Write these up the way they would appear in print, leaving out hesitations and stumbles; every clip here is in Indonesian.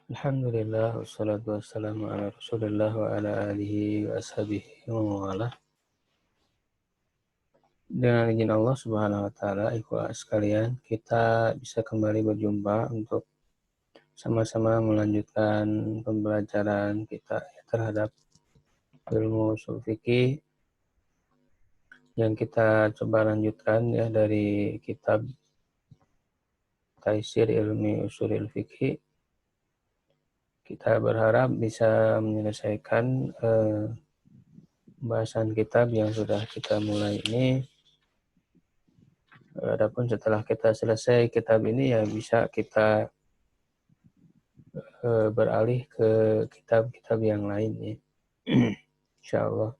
Alhamdulillah, wassalatu wassalamu ala rasulillah wa ala alihi wa ashabihi wa mawalah. Dengan izin Allah subhanahu wa ta'ala, ikhwah sekalian, kita bisa kembali berjumpa untuk sama-sama melanjutkan pembelajaran kita terhadap ilmu ushul fikih yang kita coba lanjutkan ya dari kitab Taisir Ilmi Ushulil Fikih. Kita berharap bisa menyelesaikan pembahasan kitab yang sudah kita mulai ini. Adapun setelah kita selesai kitab ini ya bisa kita beralih ke kitab-kitab yang lain ya. Insyaallah.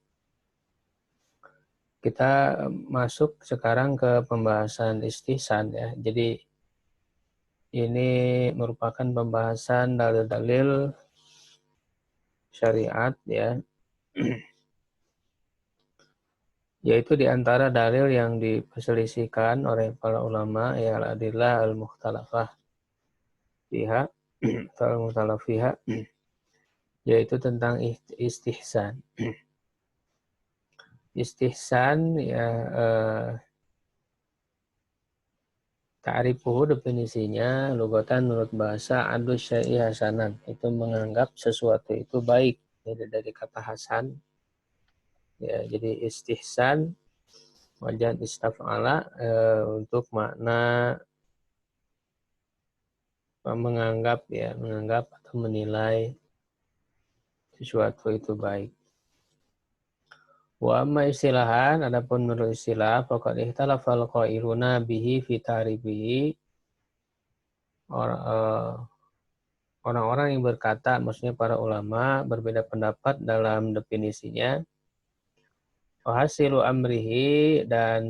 Kita masuk sekarang ke pembahasan istihsan ya. Jadi ini merupakan pembahasan dalil-dalil syariat ya. Yaitu di antara dalil yang diperselisihkan oleh para ulama ya al-adillah al-mukhtalafah fiha atau al-mukhtalaf fiha, yaitu tentang istihsan. Istihsan ya ta'rifuhu definisinya lugatan menurut bahasa adus syai'i hasanan, itu menganggap sesuatu itu baik, jadi dari kata hasan ya. Jadi istihsan wajan istaf'ala untuk makna menganggap ya, menganggap atau menilai sesuatu itu baik. Wa amma istilahan, adapun menurut istilah, faqad ihtalafal qailuna bihi fi ta'rifihi, orang-orang yang berkata, maksudnya para ulama berbeda pendapat dalam definisinya. Wa hasilu amrihi, dan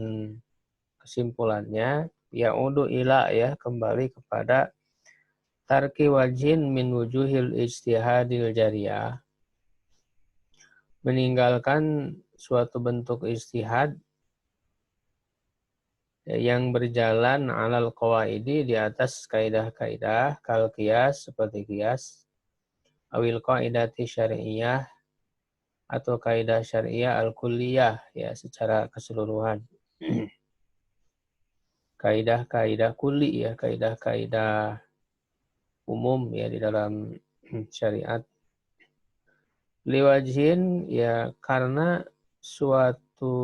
kesimpulannya ya'udu ila ya, kembali kepada tarki wajhin min wujuhil ijtihadil jariyah, meninggalkan suatu bentuk ijtihad yang berjalan alal qawaidi, di atas kaidah-kaidah, kal qiyas, seperti qiyas, awil qaidati syari'iyah, atau kaidah syari'iyah al-kulliyah ya, secara keseluruhan. Kaidah-kaidah kulli ya, kaidah-kaidah umum ya di dalam syariat. Liwajhin ya, karena suatu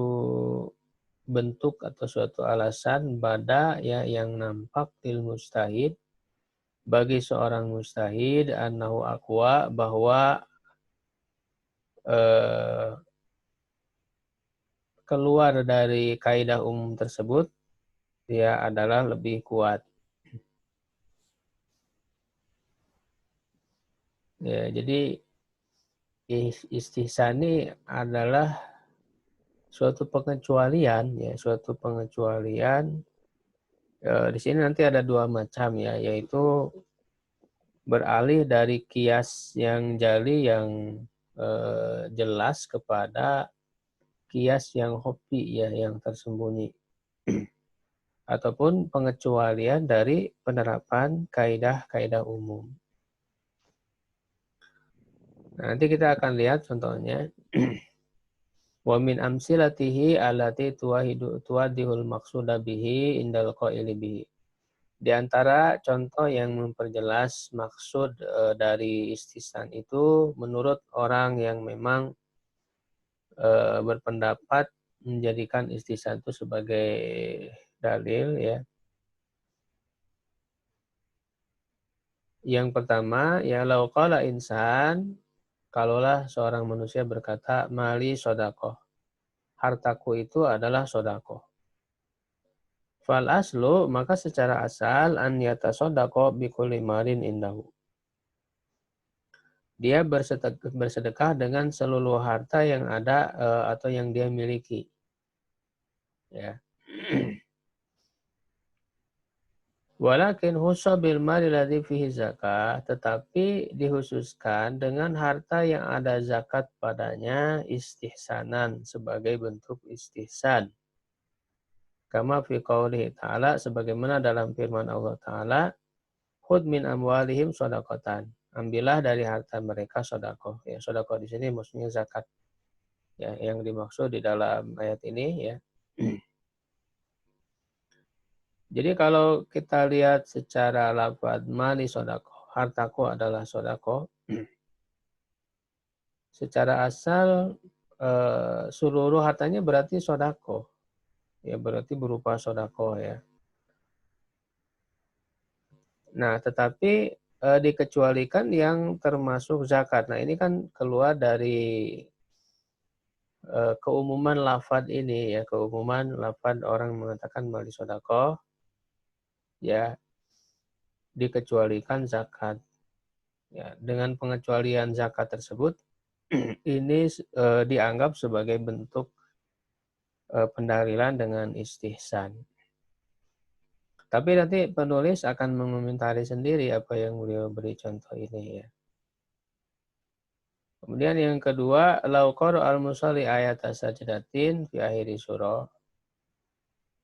bentuk atau suatu alasan bada ya, yang nampak lil mustahid, bagi seorang mustahid, annahu aqwa, bahwa keluar dari kaidah umum tersebut dia adalah lebih kuat ya. Jadi istihsan ini adalah suatu pengecualian ya, suatu pengecualian. Di sini nanti ada dua macam ya, yaitu beralih dari kias yang jali, yang jelas, kepada kias yang khafi ya, yang tersembunyi. Ataupun pengecualian dari penerapan kaidah-kaidah umum. Nah, nanti kita akan lihat contohnya. Wa min amsilatihi allati tuwadihul maqsuda bihi indal qaili bihi. Di antara contoh yang memperjelas maksud dari istihsan itu menurut orang yang memang berpendapat menjadikan istihsan itu sebagai dalil ya. Yang pertama ya, lau qala insan, kalaulah seorang manusia berkata, mali sodakoh, hartaku itu adalah sodakoh. Fal aslu, maka secara asal, an yata sodakoh bikulli malin indahu, dia bersedekah dengan seluruh harta yang ada atau yang dia miliki ya. Walakin khussa bil mali ladzi fihi zakah, tetapi dikhususkan dengan harta yang ada zakat padanya, istihsanan, sebagai bentuk istihsan. Kama fi qoulihi ta'ala, sebagaimana dalam firman Allah Ta'ala, khudh min amwalihim shadaqatan, ambillah dari harta mereka sedekah. Ya, sedekah di sini maksudnya zakat. Ya, yang dimaksud di dalam ayat ini ya. Jadi kalau kita lihat secara lafaz mali sedekah, hartaku adalah sedekah. Secara asal seluruh hartanya berarti sedekah. Ya, berarti berupa sedekah ya. Nah, tetapi dikecualikan yang termasuk zakat. Nah, ini kan keluar dari keumuman lafaz ini ya, keumuman lafaz orang mengatakan mali sedekah ya, dikecualikan zakat. Ya, dengan pengecualian zakat tersebut ini dianggap sebagai bentuk pendahlilan dengan istihsan. Tapi nanti penulis akan mengomentari sendiri apa yang beliau beri contoh ini ya. Kemudian yang kedua, lau qara al-musalli ayat sajdatin fi akhiri surah.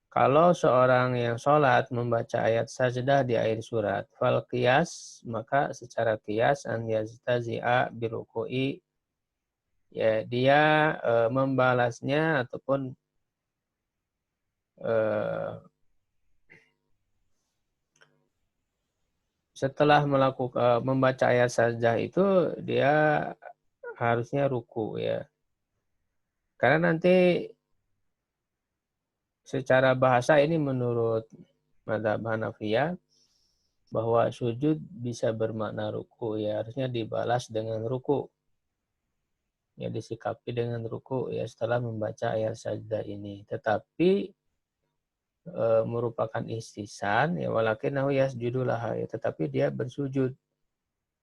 Kalau seorang yang sholat membaca ayat sajdah di akhir surat, fal qiyas, maka secara qiyas an yaztazi'a biruku'i, ya dia membalasnya ataupun setelah melakukan membaca ayat sajdah itu dia harusnya ruku ya. Karena nanti secara bahasa ini menurut madzhab Hanafiyah bahwa sujud bisa bermakna ruku ya, harusnya dibalas dengan ruku. Ya, disikapi dengan ruku ya setelah membaca ayat sajdah ini. Tetapi merupakan istihsan ya, walakinahu yasjudu laha ya, tetapi dia bersujud.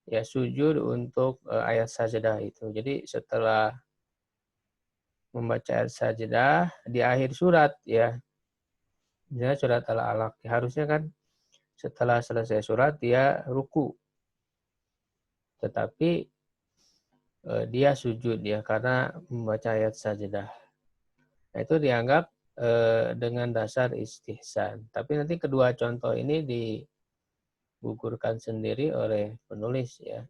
Ya, sujud untuk ayat sajdah itu. Jadi setelah membaca ayat sajdah di akhir surat ya, misalnya surat Al-Alaq, harusnya kan setelah selesai surat dia ruku. Tetapi dia sujud ya karena membaca ayat sajdah. Nah, itu dianggap dengan dasar istihsan. Tapi nanti kedua contoh ini digugurkan sendiri oleh penulis ya.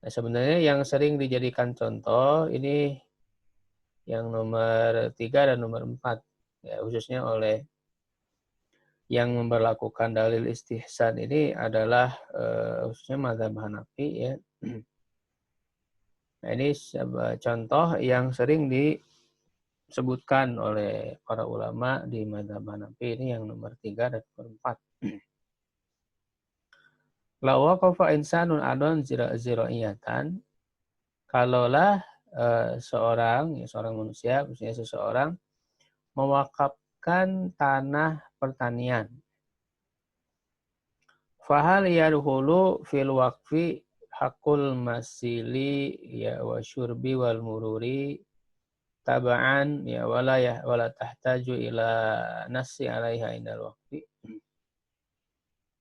Nah, sebenarnya yang sering dijadikan contoh ini yang nomor 3 dan nomor 4 ya, khususnya oleh yang memperlakukan dalil istihsan ini adalah khususnya mazhab Hanafi ya. Nah, ini contoh yang sering disebutkan oleh para ulama di mazhab Hanafi ini yang nomor 3 dan nomor 4. La waqafa insanun adon zira'iyatan, kalaulah seorang manusia, maksudnya seseorang mewakafkan tanah pertanian. Fahal yadkhulu fil waqfi hakul masili ya wa syurbi wal mururi taba'an ya wala tahtaju ila nasi alaiha indal waqfi.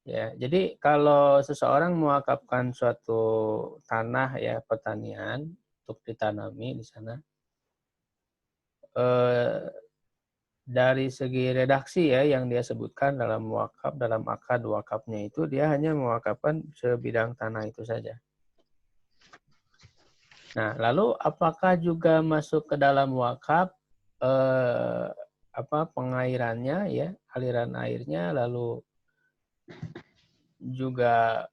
Ya, jadi kalau seseorang mewakafkan suatu tanah ya pertanian untuk ditanami di sana, dari segi redaksi ya yang dia sebutkan dalam wakaf, dalam akad wakafnya itu dia hanya mewakafkan sebidang tanah itu saja. Nah, lalu apakah juga masuk ke dalam wakaf pengairannya ya, aliran airnya, lalu juga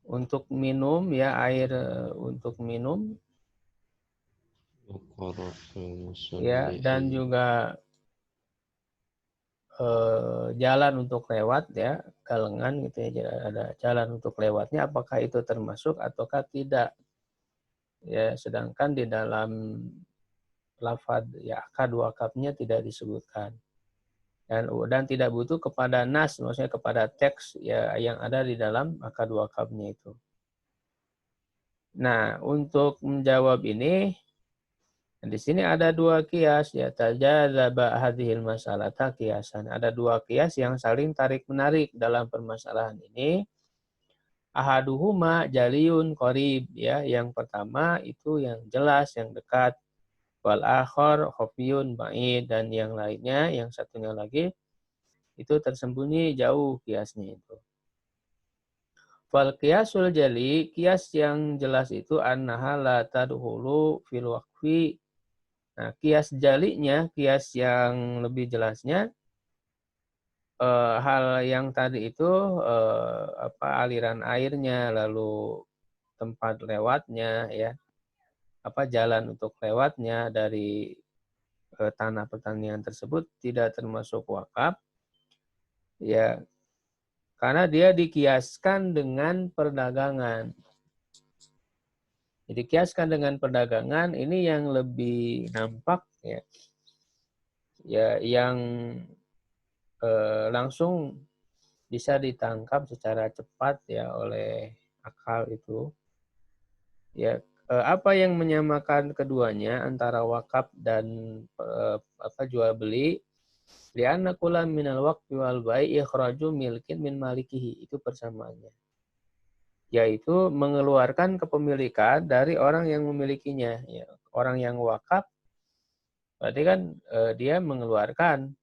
untuk minum ya, air untuk minum ya, dan juga jalan untuk lewat ya, galengan gitu ya, ada jalan untuk lewatnya, apakah itu termasuk ataukah tidak ya, sedangkan di dalam lafaz ya akad wakafnya tidak disebutkan dan tidak butuh kepada nas, maksudnya kepada teks ya yang ada di dalam akad wakafnya itu. Nah, untuk menjawab ini di sini ada dua kias ya, tajadzaba hadhil masalata kiasan. Ada dua kias yang saling tarik-menarik dalam permasalahan ini. Ahaduhuma jaliyun qarib ya, yang pertama itu yang jelas, yang dekat. Wal akhar khafiyun ba'id, dan yang lainnya, yang satunya lagi Itu tersembunyi jauh kiasnya itu. Fal qiyasul jali, kias yang jelas itu annaha la tadkhulu fil waqfi. Nah, kias jalinya, kias yang lebih jelasnya, hal yang tadi itu aliran airnya, lalu tempat lewatnya, ya, jalan untuk lewatnya dari tanah pertanian tersebut tidak termasuk wakaf, ya, karena dia dikiaskan dengan perdagangan. Jadi kiaskan dengan perdagangan ini yang lebih nampak, ya, yang langsung bisa ditangkap secara cepat, ya, oleh akal itu. Ya, apa yang menyamakan keduanya antara wakaf dan jual beli? Lianna kulla minal waqfi wal bai' ikhraju milkin min malikihi. Itu persamaannya. Yaitu mengeluarkan kepemilikan dari orang yang memilikinya. Ya, orang yang wakaf berarti kan dia mengeluarkan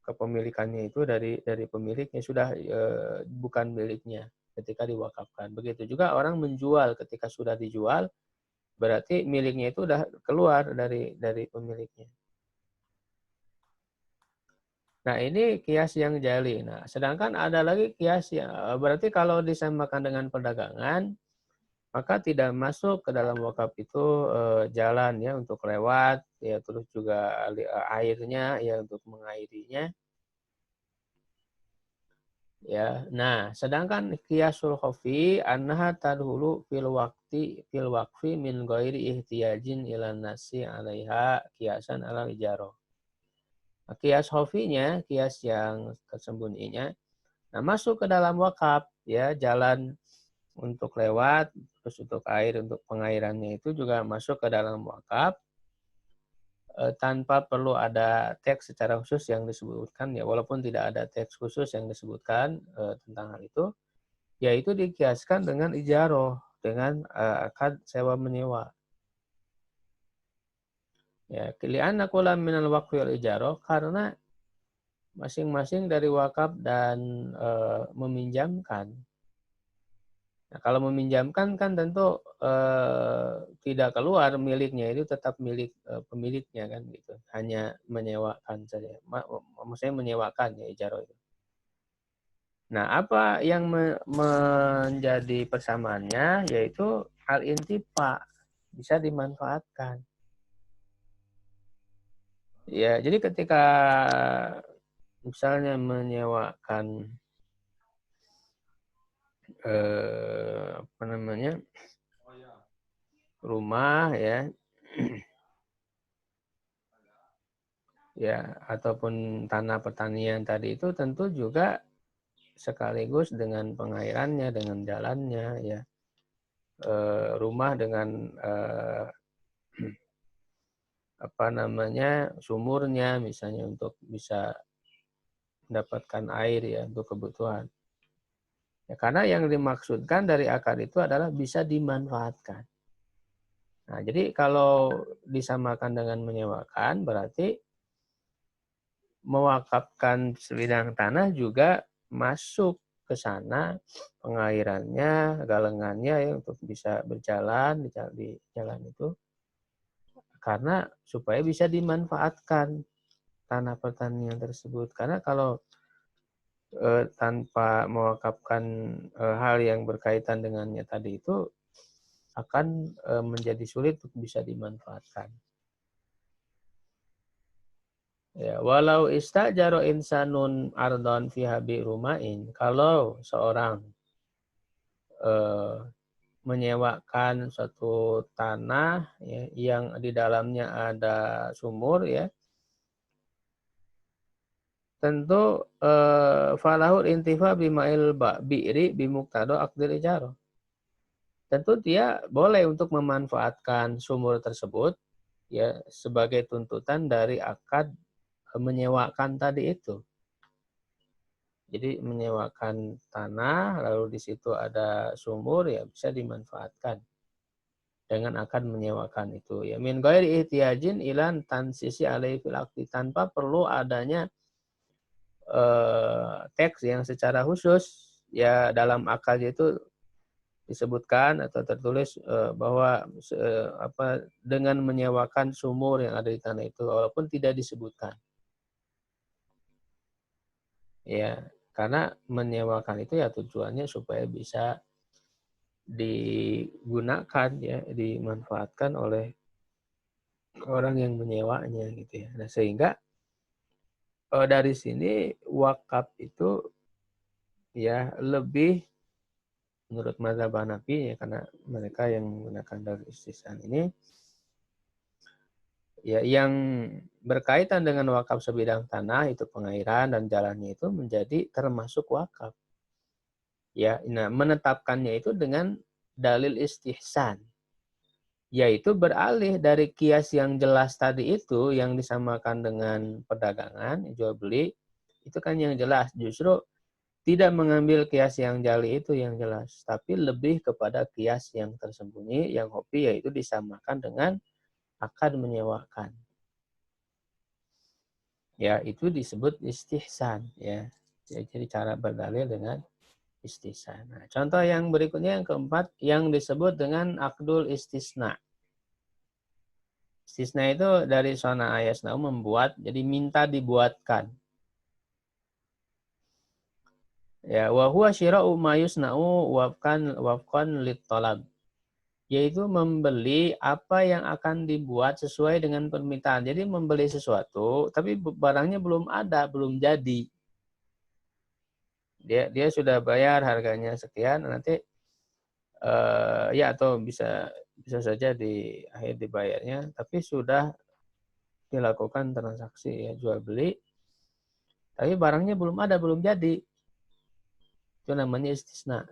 kepemilikannya itu dari pemiliknya, sudah bukan miliknya ketika diwakafkan. Begitu juga orang menjual, ketika sudah dijual berarti miliknya itu sudah keluar dari pemiliknya. Nah, ini kias yang jali. Nah, sedangkan ada lagi kias yang berarti kalau disamakan dengan perdagangan, maka tidak masuk ke dalam wakaf itu jalan, ya, untuk lewat, ya, terus juga airnya, ya, untuk mengairinya. Ya, nah, sedangkan qiyasul khafi annaha tadhulu fil waqfi min ghairi ihtiyajin ilan nasi 'alaiha qiyasan 'ala ijarah. Nah, qiyas khafinya, qiyas yang tersembunyinya, nah, masuk ke dalam wakaf, ya, jalan untuk lewat, terus untuk air, untuk pengairannya itu juga masuk ke dalam wakaf tanpa perlu ada teks secara khusus yang disebutkan, ya, walaupun tidak ada teks khusus yang disebutkan tentang hal itu, yaitu dikiaskan dengan ijaroh, dengan akad sewa menyewa. Ya, li'anna kulla minal waqfi wal ijaroh, karena masing-masing dari wakaf dan meminjamkan. Nah, kalau meminjamkan kan tentu tidak keluar miliknya, itu tetap milik pemiliknya kan gitu. Hanya menyewakan saja. Maksudnya menyewakan, ya, ijaroh itu. Nah, apa yang menjadi persamaannya, yaitu al-intifa, bisa dimanfaatkan. Ya, jadi ketika misalnya menyewakan rumah, ya, ya, ataupun tanah pertanian tadi itu tentu juga sekaligus dengan pengairannya, dengan jalannya, ya, rumah dengan sumurnya misalnya untuk bisa mendapatkan air, ya, untuk kebutuhan. Ya, karena yang dimaksudkan dari akad itu adalah bisa dimanfaatkan. Nah, jadi kalau disamakan dengan menyewakan berarti mewakafkan sebidang tanah juga masuk ke sana pengairannya, galengannya, ya, untuk bisa berjalan di jalan itu, karena supaya bisa dimanfaatkan tanah pertanian tersebut. Karena kalau tanpa mewakafkan hal yang berkaitan dengannya tadi itu akan menjadi sulit untuk bisa dimanfaatkan. Ya, walau istajaro insanun ardon fi habi rumain, kalau seorang menyewakan suatu tanah, ya, yang di dalamnya ada sumur, ya, tentu falahul intifa bima'il bi'ri bimuktado akdil ijaro. Tentu dia boleh untuk memanfaatkan sumur tersebut, ya, sebagai tuntutan dari akad menyewakan tadi itu. Jadi menyewakan tanah, lalu di situ ada sumur, ya, bisa dimanfaatkan dengan akad menyewakan itu. Ya, min ghairi ihtiyajin ilan tansisi alaihi fil aqdi, tanpa perlu adanya teks yang secara khusus ya dalam akad itu disebutkan atau tertulis bahwa dengan menyewakan sumur yang ada di tanah itu walaupun tidak disebutkan. Ya, karena menyewakan itu ya tujuannya supaya bisa digunakan ya, dimanfaatkan oleh orang yang menyewanya gitu ya. Nah, sehingga dari sini wakaf itu ya lebih menurut mazhab Hanafi ya karena mereka yang menggunakan dalil istihsan ini ya yang berkaitan dengan wakaf sebidang tanah itu pengairan dan jalannya itu menjadi termasuk wakaf. Ya, nah menetapkannya itu dengan dalil istihsan. Yaitu beralih dari kias yang jelas tadi itu yang disamakan dengan perdagangan, jual beli, itu kan yang jelas. Justru tidak mengambil kias yang jali itu yang jelas, tapi lebih kepada kias yang tersembunyi, yang hobi, yaitu disamakan dengan akad menyewakan. Ya, itu disebut istihsan. Ya, jadi cara berdalil dengan istihsan. Nah, contoh yang berikutnya yang keempat, yang disebut dengan akdul istisna. Istisna itu dari sona ayasnau membuat, jadi minta dibuatkan. Ya, wa huwa syira'u ma yusna'u wafqan lit-talab. Yaitu membeli apa yang akan dibuat sesuai dengan permintaan. Jadi membeli sesuatu, tapi barangnya belum ada, belum jadi. Dia sudah bayar harganya sekian, nanti ya atau bisa saja di akhir dibayarnya, tapi sudah dilakukan transaksi ya jual beli, tapi barangnya belum ada, belum jadi. Itu namanya istisna.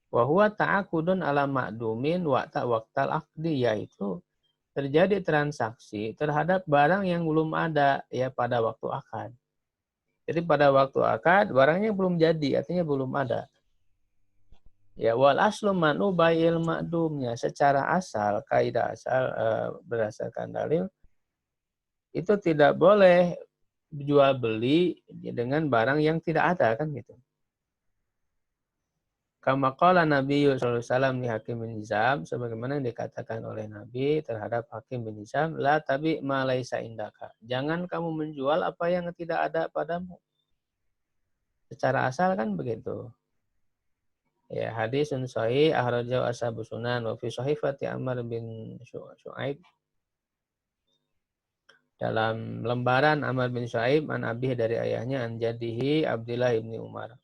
Wa huwa ta'aqudun ala ma'dumin waqtal aqdi, yaitu terjadi transaksi terhadap barang yang belum ada ya pada waktu akad. Jadi pada waktu akad barangnya belum jadi, artinya belum ada. Ya wal aslu manu bai'il ma'dumnya, secara asal kaidah asal berdasarkan dalil itu tidak boleh jual beli dengan barang yang tidak ada kan gitu. Kama qala Nabi sallallahu alaihi wasallam li Hakim bin Hizam, sebagaimana yang dikatakan oleh Nabi terhadap Hakim bin Hizam, la tabi ma laisa indaka. Jangan kamu menjual apa yang tidak ada padamu. Secara asal kan begitu. Ya, hadisun sahih akhrajahu ashabus sunan wa fi sahifati Amr bin Syuaib, dalam lembaran Amr bin Syuaib an abih dari ayahnya an jadihi Abdullah ibni Umar.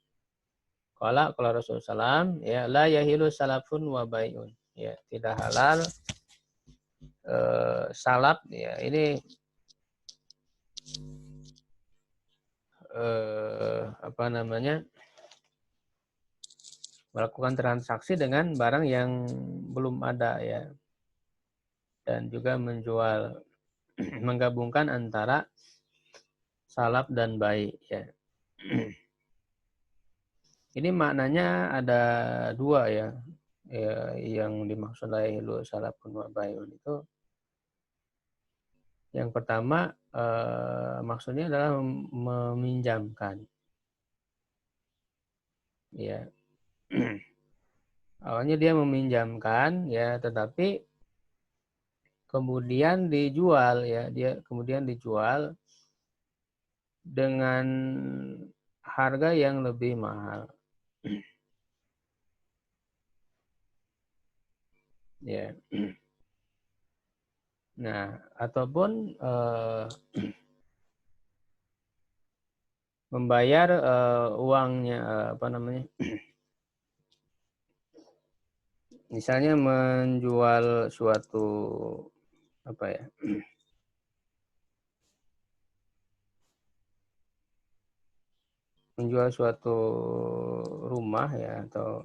Qala Rasulullah SAW, ya la yahilu salafun wa bai'un. Ya, tidak halal salaf ya ini apa namanya? Melakukan transaksi dengan barang yang belum ada ya. Dan juga menjual menggabungkan antara salaf dan bai ya. Ini maknanya ada dua ya. Ya, yang dimaksud lahilu salafun wa bai'un itu yang pertama maksudnya adalah meminjamkan. Ya. Awalnya dia meminjamkan ya, tetapi kemudian dijual ya, dia kemudian dijual dengan harga yang lebih mahal. Ya. Nah, ataupun membayar uangnya apa namanya? Misalnya menjual suatu apa ya? Menjual suatu rumah ya atau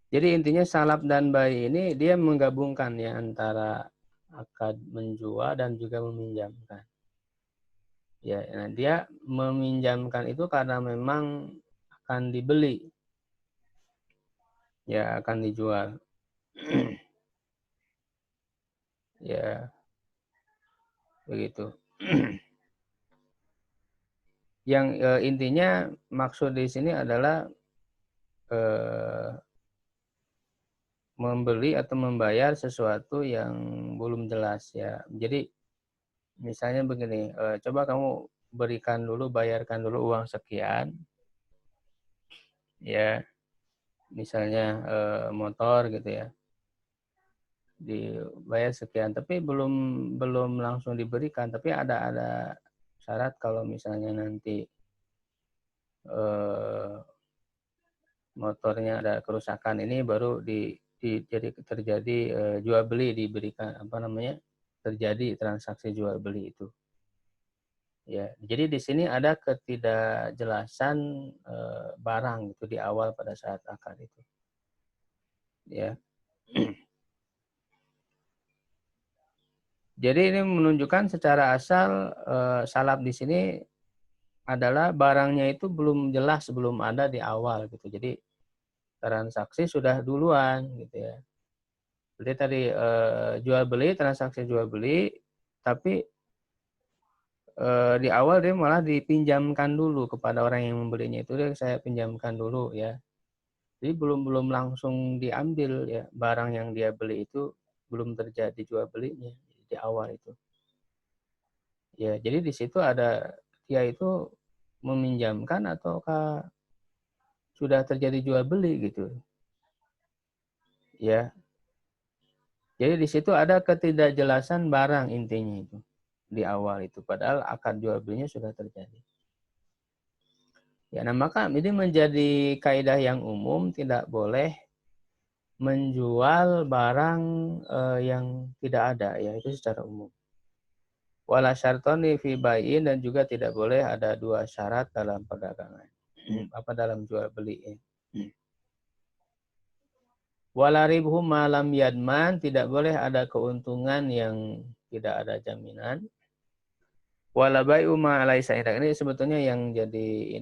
jadi intinya salaf dan bai ini dia menggabungkan ya antara akad menjual dan juga meminjamkan. Ya, nah dia meminjamkan itu karena memang akan dibeli. Ya, akan dijual. Ya, begitu. Yang intinya maksud di sini adalah membeli atau membayar sesuatu yang belum jelas ya. Jadi misalnya begini, coba kamu bayarkan dulu uang sekian, ya, misalnya motor gitu ya, dibayar sekian, tapi belum langsung diberikan, tapi ada syarat kalau misalnya nanti motornya ada kerusakan ini baru jadi terjadi jual beli, diberikan apa namanya, terjadi transaksi jual beli itu. Ya, jadi di sini ada ketidakjelasan barang itu di awal pada saat akad itu. Ya. Jadi ini menunjukkan secara asal salaf di sini adalah barangnya itu belum jelas, belum ada di awal gitu. Jadi transaksi sudah duluan gitu ya. Jadi tadi transaksi jual beli, tapi di awal dia malah dipinjamkan dulu kepada orang yang membelinya, itu dia saya pinjamkan dulu ya. Jadi belum langsung diambil ya, barang yang dia beli itu belum terjadi jual belinya di awal itu. Ya, jadi di situ ada dia itu meminjamkan ataukah sudah terjadi jual beli gitu. Ya. Jadi di situ ada ketidakjelasan barang intinya itu di awal itu, padahal akad jual belinya sudah terjadi. Ya, nah maka ini menjadi kaidah yang umum, tidak boleh menjual barang yang tidak ada, ya itu secara umum. Wala syartoni fi bai'in, dan juga tidak boleh ada dua syarat dalam perdagangan. Apa dalam jual beli ya. Wala ribhu malam yadman, tidak boleh ada keuntungan yang tidak ada jaminan. Wala bai'u ma laisa indak, ini sebetulnya yang jadi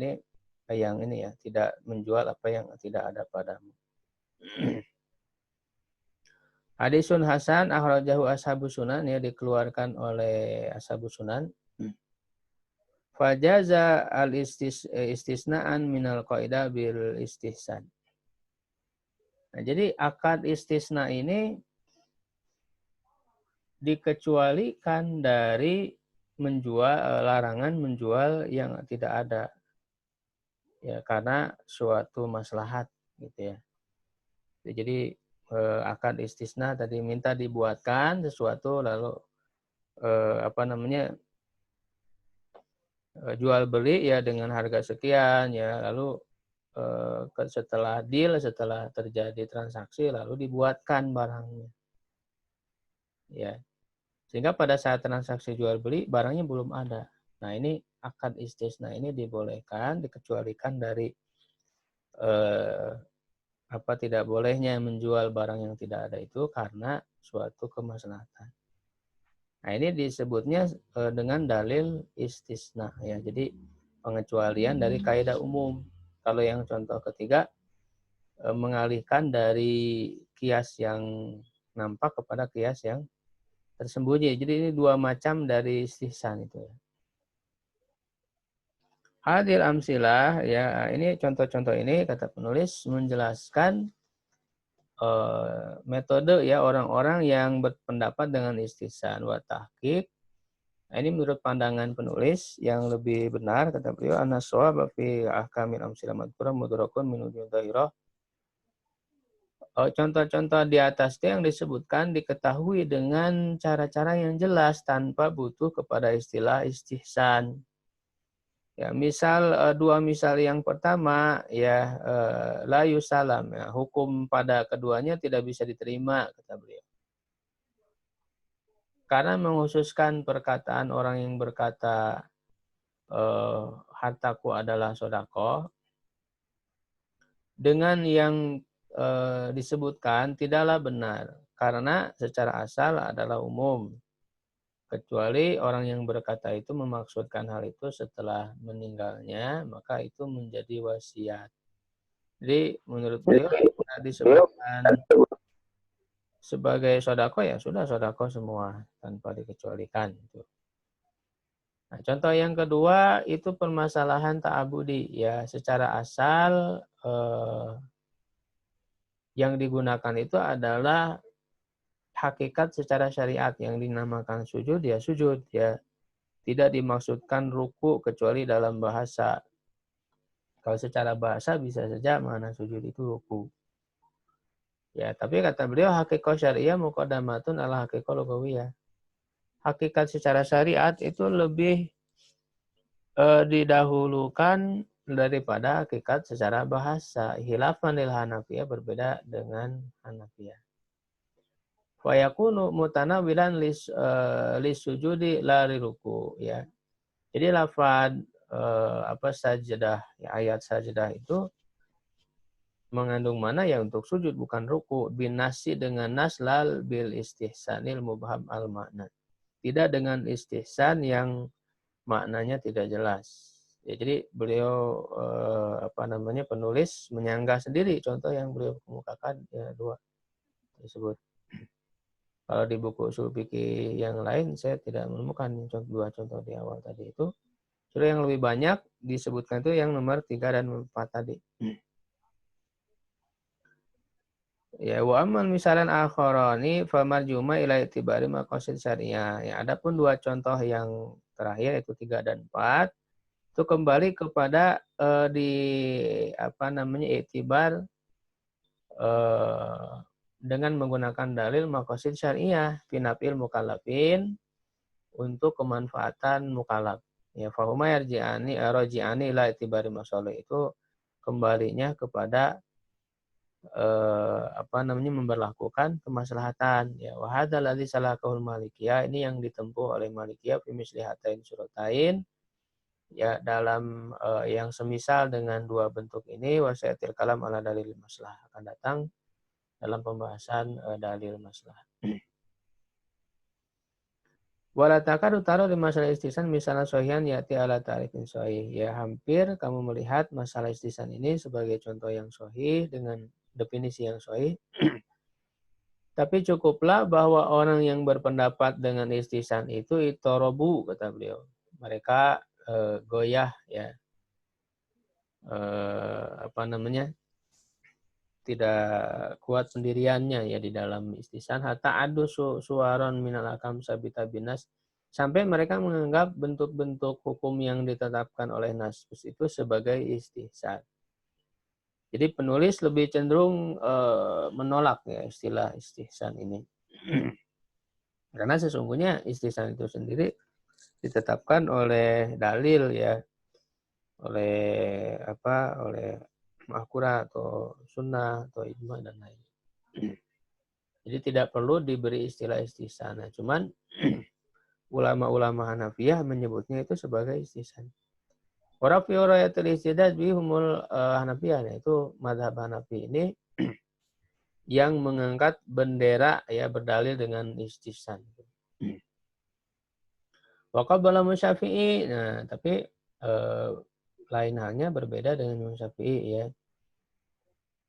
yang ya, tidak menjual apa yang tidak ada padamu. Hadisun hasan akhrajahu ashabus sunan, ya dikeluarkan oleh ashabus sunan. Fajaza al istisnaan minal qaidah bil istihsan. Nah, jadi akad istisna ini dikecualikan dari larangan menjual yang tidak ada. Ya, karena suatu maslahat gitu ya. Jadi akad istisna tadi minta dibuatkan sesuatu, lalu jual beli ya dengan harga sekian ya, lalu setelah terjadi transaksi lalu dibuatkan barangnya. Ya. Sehingga pada saat transaksi jual beli barangnya belum ada. Nah, ini akad istisna ini dibolehkan, dikecualikan dari tidak bolehnya menjual barang yang tidak ada itu karena suatu kemaslahatan. Nah, ini disebutnya dengan dalil istisna ya. Jadi pengecualian dari kaidah umum. Kalau yang contoh ketiga mengalihkan dari kias yang nampak kepada kias yang tersembunyi. Jadi ini dua macam dari istihsan itu ya. Hadil amsilah ya, ini contoh-contoh ini kata penulis menjelaskan metode ya orang-orang yang berpendapat dengan istihsan wa tahqiq. Nah, ini menurut pandangan penulis yang lebih benar kata beliau, an-shawab fi ahkamil amsilah madhkurah mudrakun min wujud dhahirah. Contoh-contoh di atas itu yang disebutkan diketahui dengan cara-cara yang jelas tanpa butuh kepada istilah istihsan. Ya, dua misal yang pertama ya la yusalam ya, hukum pada keduanya tidak bisa diterima kata beliau. Karena menghususkan perkataan orang yang berkata hartaku adalah sodako dengan yang disebutkan tidaklah benar karena secara asal adalah umum. Kecuali orang yang berkata itu memaksudkan hal itu setelah meninggalnya, maka itu menjadi wasiat. Jadi menurut beliau disebutkan sebagai sodako ya sudah sodako semua tanpa dikecualikan. Nah, contoh yang kedua itu permasalahan ta'abudi ya, secara asal yang digunakan itu adalah hakikat secara syariat yang dinamakan sujud ya sujud ya. Tidak dimaksudkan ruku kecuali dalam bahasa. Kalau secara bahasa bisa saja makna sujud itu ruku. Ya, tapi kata beliau hakikat syariah muqaddamatun ala hakikat lugawiyah. Hakikat secara syariat itu lebih didahulukan daripada hakikat secara bahasa. Khilafan lil Hanafiyah, berbeda dengan Hanafiyah. Wa yakunu mutanawilan lis sujudi la liruku ya. Jadi lafaz sajdah ya, ayat sajdah itu mengandung mana ya untuk sujud bukan ruku, binasi dengan nas lal bil istihsanil mubham al makna. Tidak dengan istihsan yang maknanya tidak jelas. Ya, jadi beliau penulis menyanggah sendiri contoh yang beliau kemukakan ya, dua tersebut. Kalau di buku usul fikih yang lain saya tidak menemukan dua contoh di awal tadi itu. Justru yang lebih banyak disebutkan itu yang nomor 3 dan 4 tadi. Ya, wa amman misalan akharani famarjuma ila itibari maqasid syariah. Ya, adapun dua contoh yang terakhir itu 3 dan 4 itu kembali kepada itibar dengan menggunakan dalil maqasid syariah finafil mukallafin untuk kemanfaatan mukallaf. Ya, fahuma raji'ani ila itibari masalih itu kembalinya kepada memberlakukan kemaslahatan ya wa hadzal ladzi salakahul malikiyah, ini yang ditempuh oleh malikiyah fi mislihatain suratain ya dalam yang semisal dengan dua bentuk ini wasatil kalam ala dalil maslah, akan datang dalam pembahasan dalil maslah. Wala takadu taruh di masalah istisan misalnya sohian yati ala ta'rifin sohih. Ya hampir kamu melihat masalah istisan ini sebagai contoh yang sohih dengan definisi yang sohih. Tapi cukuplah bahwa orang yang berpendapat dengan istisan itu itorobu, kata beliau. Mereka goyah ya. Tidak kuat pendiriannya ya di dalam istisan. Hatta adu suaron minal akam sabita binas. Sampai mereka menganggap bentuk-bentuk hukum yang ditetapkan oleh nas itu sebagai istihsan. Jadi penulis lebih cenderung menolak ya istilah istihsan ini. Karena sesungguhnya istihsan itu sendiri ditetapkan oleh dalil ya, oleh Al-Quran atau sunnah atau ijma dan lain. Jadi tidak perlu diberi istilah istihsan. Nah, cuman ulama-ulama Hanafiyah menyebutnya itu sebagai istihsan. Warafi urayatul istidad bihumul Hanafiyah, itu mazhab Hanafi ini yang mengangkat bendera ya berdalil dengan istihsan. Waqabbala Syafi'i. Nah, tapi lain halnya berbeda dengan Imam Syafi'i ya.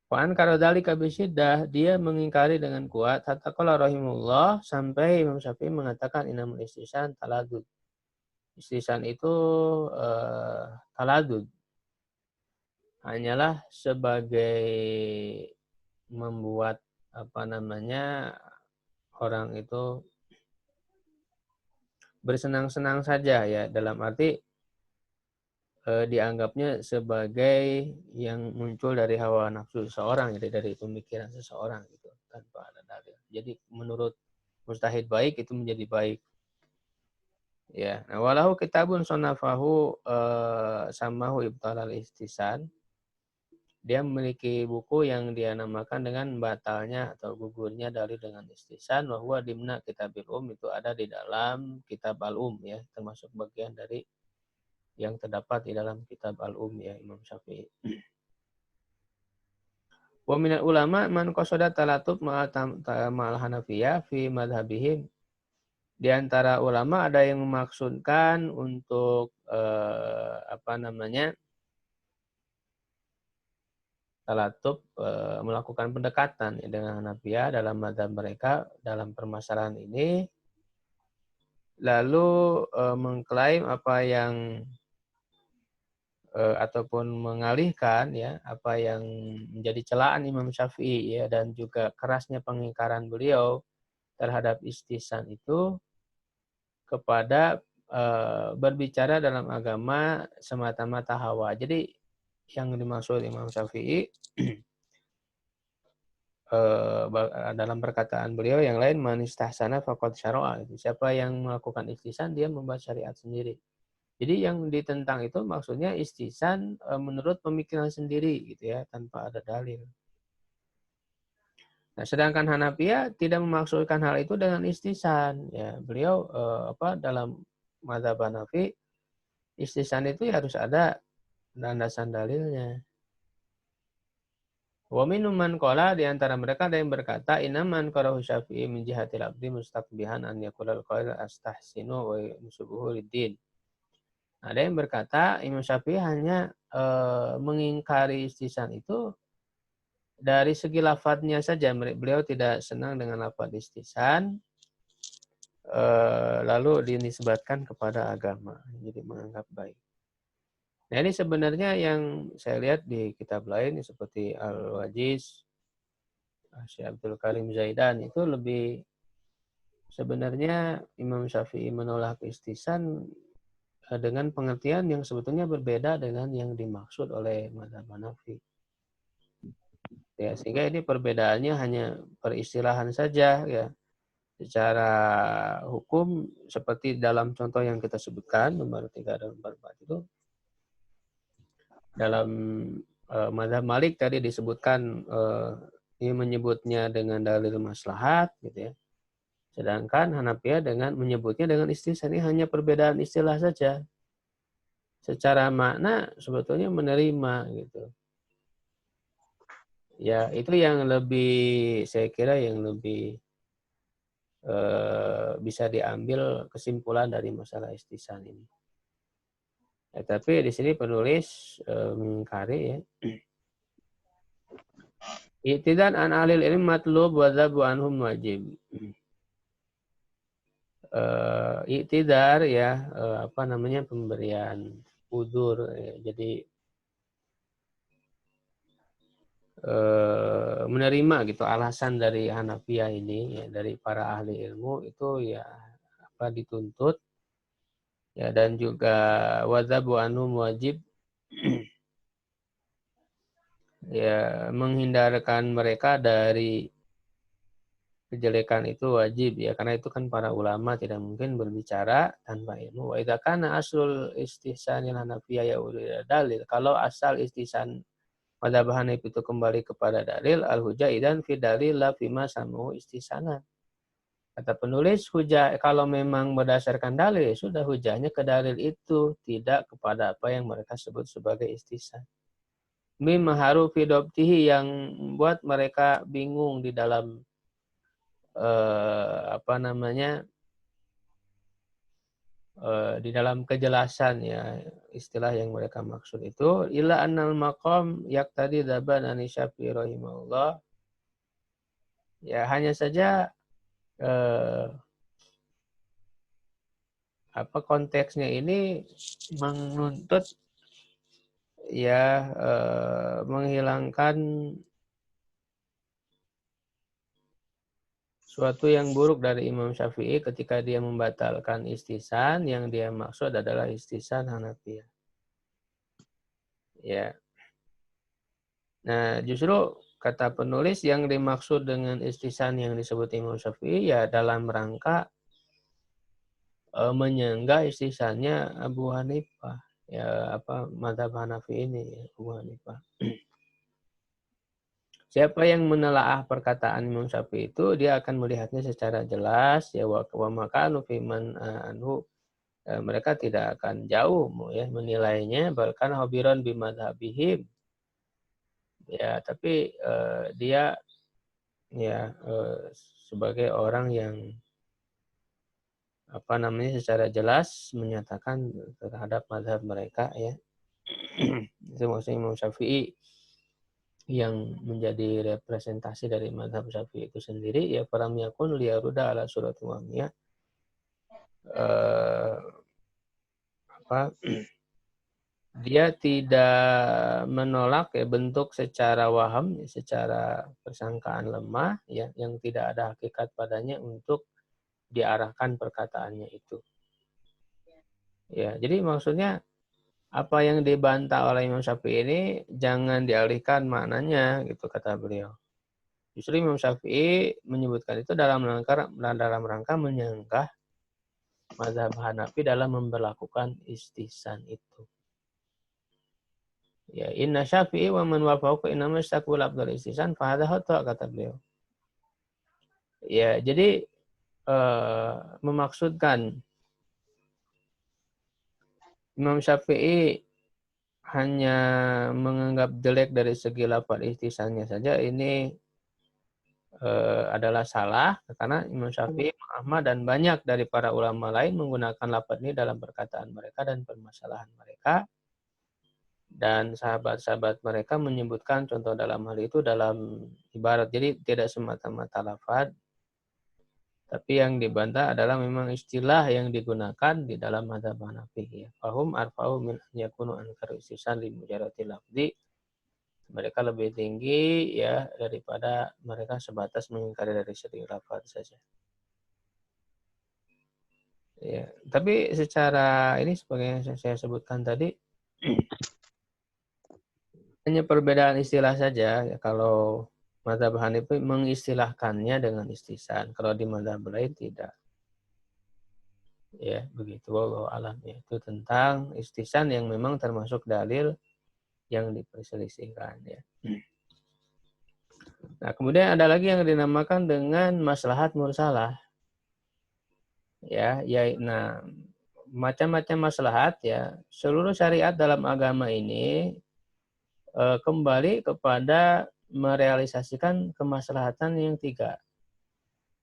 Wa'an karodali kabisyidah, dia mengingkari dengan kuat. Hatta qala rahimullah, sampai Imam Syafi'i mengatakan inamul istihsan taladud. Istihsan itu taladud. Hanyalah sebagai membuat orang itu bersenang-senang saja ya, dalam arti dianggapnya sebagai yang muncul dari hawa nafsu seseorang, jadi dari pemikiran seseorang gitu tanpa ada dalil. Jadi menurut mustahid baik itu menjadi baik. Ya, nah, walahu kitabun sonafahu samahu ibtalal istisan. Dia memiliki buku yang dia namakan dengan batalnya atau gugurnya dalil dengan istisan. Bahwa dimna kitabil itu ada di dalam kitab al-um ya, termasuk bagian dari yang terdapat di dalam kitab al-um ya Imam Syafi'i. Wa minal ulama man qasada talatub ma'al Hanafiyah fi madhabihim. Di antara ulama ada yang memaksudkan untuk talatub, melakukan pendekatan ya, dengan Hanafiyah dalam madhab mereka dalam permasalahan ini. lalu mengklaim apa yang ataupun mengalihkan ya apa yang menjadi celaan Imam Syafi'i ya dan juga kerasnya pengingkaran beliau terhadap istihsan itu kepada berbicara dalam agama semata-mata hawa. Jadi yang dimaksud Imam Syafi'i dalam perkataan beliau yang lain man istahsana faqad syara'a. Siapa yang melakukan istihsan dia membuat syariat sendiri. Jadi yang ditentang itu maksudnya istihsan menurut pemikiran sendiri gitu ya, tanpa ada dalil. Nah, sedangkan Hanafiyah tidak memaksudkan hal itu dengan istihsan. Ya, beliau dalam mazhab Hanafi istihsan itu ya harus ada landasan dalilnya. Wa minhum man qala, di antara mereka ada yang berkata inaman qarahu Syafi'i min jihatil abdi mustaqbihan an yaqula al-qail astahsinu wa yusubuhu lid-din. Ada yang berkata Imam Syafi'i hanya mengingkari istihsan itu dari segi lafadznya saja. Beliau tidak senang dengan lafadz istihsan, lalu dinisbatkan kepada agama, jadi menganggap baik. Nah ini sebenarnya yang saya lihat di kitab lain seperti Al-Wajiz, Syekh Abdul Karim Zaidan itu lebih sebenarnya Imam Syafi'i menolak istihsan dengan pengertian yang sebetulnya berbeda dengan yang dimaksud oleh mazhab Hanafi. Ya, sehingga ini perbedaannya hanya peristilahan saja ya. Secara hukum seperti dalam contoh yang kita sebutkan nomor 3 dan 44 itu dalam mazhab Malik tadi disebutkan ini menyebutnya dengan dalil maslahat gitu ya. Sedangkan Hanafiyah dengan menyebutnya dengan istihsan. Ini hanya perbedaan istilah saja. Secara makna sebetulnya menerima gitu. Ya, itu yang lebih saya kira yang lebih bisa diambil kesimpulan dari masalah istihsan ini. Ya, tapi di sini penulis mengingkari ya. I'tidan an alil ilmi matlub wa dzabu anhum wajib. I'tidar ya pemberian udzur ya. Jadi menerima gitu alasan dari Hanafiyah ini ya, dari para ahli ilmu itu ya dituntut ya, dan juga wadzabu anhum wajib ya, menghindarkan mereka dari kejelekan itu wajib ya, karena itu kan para ulama tidak mungkin berbicara tanpa ilmu. Wa idza kana aslul istihsanil hanafiyah ya dalil. Kalau asal istihsan madzhab Hanafi itu kembali kepada dalil, al hujah idan fi dalil la fima samu istihsanan. Kata penulis, hujah kalau memang berdasarkan dalil ya sudah, hujahnya ke dalil itu, tidak kepada apa yang mereka sebut sebagai istihsan. Mim harufi dobtihi, yang membuat mereka bingung di dalam di dalam kejelasan ya istilah yang mereka maksud itu. Illa annal maqam yaqtadi daban an Syafi'i rahimahullah. Ya hanya saja konteksnya ini menuntut ya menghilangkan suatu yang buruk dari Imam Syafi'i ketika dia membatalkan istihsan, yang dia maksud adalah istihsan Hanafiyah. Ya. Nah, justru kata penulis yang dimaksud dengan istihsan yang disebut Imam Syafi'i ya dalam rangka menyanggah istihsannya Abu Hanifah. Ya mazhab Hanafi ini ya, Abu Hanifah. Siapa yang menelaah perkataan Imam Syafi'i itu, dia akan melihatnya secara jelas ya, wa makanu fiman anhu, mereka tidak akan jauh ya menilainya, bahkan habiran bimadhabihim ya, tapi dia ya sebagai orang yang secara jelas menyatakan terhadap mazhab mereka ya. Itu maksudnya Imam Syafi'i yang menjadi representasi dari mazhab Syafi'i itu sendiri ya, falam yakun liyaruda ala surat umamiyah, eh, apa dia tidak menolak ya bentuk secara waham, secara persangkaan lemah ya yang tidak ada hakikat padanya untuk diarahkan perkataannya itu. Ya, jadi maksudnya apa yang dibantah oleh Imam Syafi'i ini jangan dialihkan maknanya gitu kata beliau. Justru Imam Syafi'i menyebutkan itu dalam rangka menyanggah mazhab Hanafi dalam memperlakukan istihsan itu. Ya, inna Syafi'i wa man wafaqu inna mastakul abdul istihsan fa hadha khata kata beliau. Ya, jadi memaksudkan Imam Syafi'i hanya menganggap jelek dari segi lafaz istihsannya saja ini adalah salah karena Imam Syafi'i, Ahmad dan banyak dari para ulama lain menggunakan lafaz ini dalam perkataan mereka dan permasalahan mereka. Dan sahabat-sahabat mereka menyebutkan contoh dalam hal itu dalam ibarat. Jadi tidak semata-mata lafaz, tapi yang dibantah adalah memang istilah yang digunakan di dalam mazhab Hanafi. Ya. Fahum arfa'u min yakunu ankar istisan li mujarati lafzi. Mereka lebih tinggi ya daripada mereka sebatas mengingkari dari segi lafaz saja. Ya, tapi secara ini sebagai yang saya sebutkan tadi hanya perbedaan istilah saja. Ya, kalau mazhab Hanafi mengistilahkannya dengan istihsan, kalau di mazhab lain tidak. Ya, begitu wallahu alam ya. Itu tentang istihsan yang memang termasuk dalil yang diperselisihkan ya. Nah, kemudian ada lagi yang dinamakan dengan maslahat mursalah. Ya, nah macam-macam maslahat ya. Seluruh syariat dalam agama ini kembali kepada merealisasikan kemaslahatan yang tiga.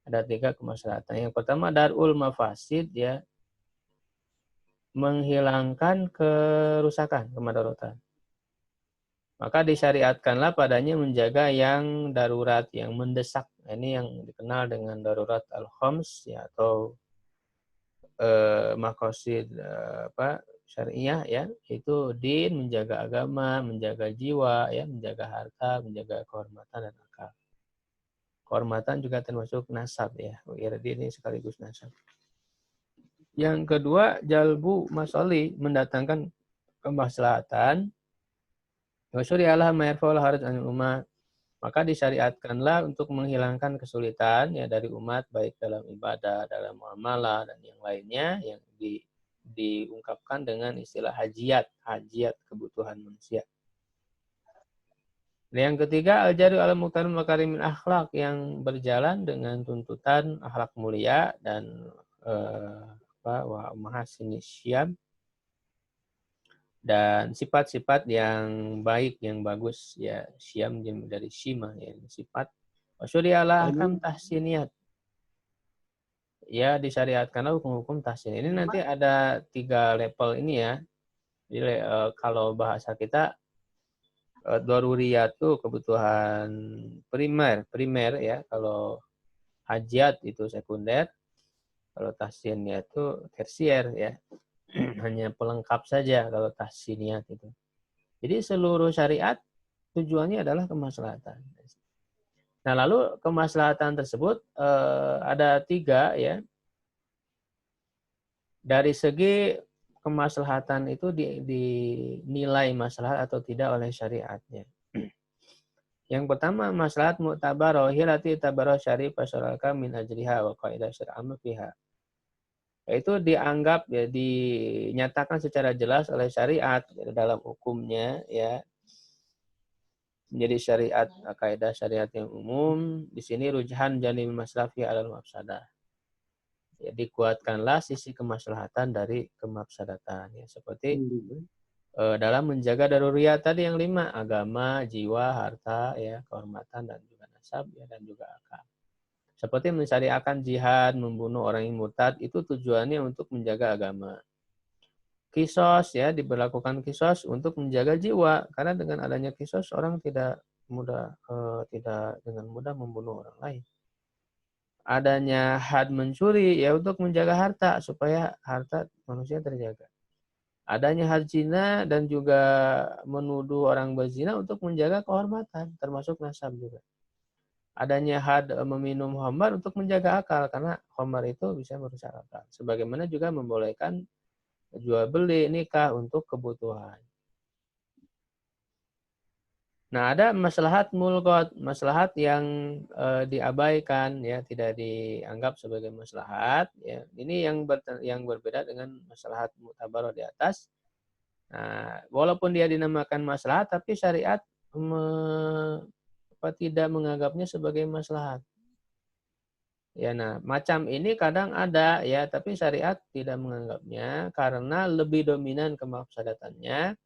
Ada tiga kemaslahatan. Yang pertama darul mafasid ya, menghilangkan kerusakan, kemudaratan. Maka disyariatkanlah padanya menjaga yang darurat, yang mendesak. Ini yang dikenal dengan darurat al-khams ya, atau maqasid syariah ya, itu din, menjaga agama, menjaga jiwa ya, menjaga harta, menjaga kehormatan dan akal. Kehormatan juga termasuk nasab ya. Irdi ini sekaligus nasab. Yang kedua, jalbu masali, mendatangkan kemaslahatan. Wasyuri'alah mayarfa'ul haraj anil umat. Maka disyariatkanlah untuk menghilangkan kesulitan ya dari umat baik dalam ibadah, dalam muamalah dan yang lainnya yang diungkapkan dengan istilah hajiat kebutuhan manusia. Dan yang ketiga al-jaru ala muqtarim makarimil akhlak, yang berjalan dengan tuntutan akhlak mulia dan wa mahasini syam, dan sifat-sifat yang baik, yang bagus ya. Syam dari syimah ya, sifat. Wasyuri'alah ahkam tahsiniyat. Ya, disyariatkanlah hukum-hukum tahsin. Ini nanti ada 3 level ini ya. Jadi kalau bahasa kita daruriyat itu kebutuhan primer ya. Kalau hajat itu sekunder. Kalau tahsiniyat itu tersier ya. Hanya pelengkap saja kalau tahsiniyat itu. Jadi seluruh syariat tujuannya adalah kemaslahatan. Nah, lalu kemaslahatan tersebut ada 3 ya. Dari segi kemaslahatan itu dinilai maslahat atau tidak oleh syariatnya. Yang pertama, maslahat mu'tabarah hilati tabarah syari fasyaraka min ajriha wa qaidah syar'am fiha. Yaitu dianggap ya, dinyatakan secara jelas oleh syariat ya, dalam hukumnya ya, menjadi syariat, kaidah syariat yang umum. Di sini rujahan janim maslafi alal mafsadah. Ya, dikuatkanlah sisi kemaslahatan dari kemafsadatan ya, seperti dalam menjaga daruriyat tadi yang 5, agama, jiwa, harta ya, kehormatan dan juga nasab ya, dan juga akal. Seperti mensyariatkan jihad, membunuh orang yang murtad, itu tujuannya untuk menjaga agama. Kisos ya, diberlakukan kisos untuk menjaga jiwa, karena dengan adanya kisos orang tidak dengan mudah membunuh orang lain. adanya had mencuri ya untuk menjaga harta supaya harta manusia terjaga. Adanya had zina dan juga menuduh orang berzina untuk menjaga kehormatan, termasuk nasab juga. Adanya had meminum khamar untuk menjaga akal, karena khamar itu bisa merusak akal. Sebagaimana juga membolehkan jual beli nikah untuk kebutuhan. Nah, ada maslahat mulqat, maslahat yang diabaikan ya, tidak dianggap sebagai maslahat ya. Ini yang berbeda dengan maslahat mu'tabarah di atas. Nah, walaupun dia dinamakan maslahat tapi syariat tidak menganggapnya sebagai maslahat. Ya, nah, macam ini kadang ada ya, tapi syariat tidak menganggapnya karena lebih dominan kemafsadatannya.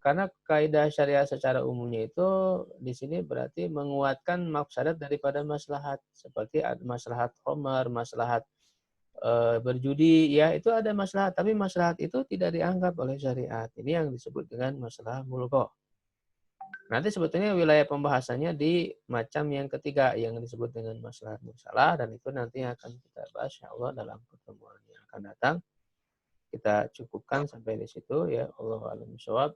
Karena kaidah syariah secara umumnya itu di sini berarti menguatkan mafsadat daripada maslahat. Seperti maslahat khamar, maslahat berjudi, ya itu ada maslahat. Tapi maslahat itu tidak dianggap oleh syariat. Ini yang disebut dengan masalah mulghah. Nanti sebetulnya wilayah pembahasannya di macam yang ketiga yang disebut dengan maslahat mursalah, dan itu nanti akan kita bahas insyaallah dalam pertemuan yang akan datang. Kita cukupkan sampai di situ ya. Allahu a'lam bishawab.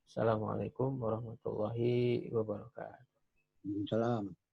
Assalamualaikum warahmatullahi wabarakatuh. Salam.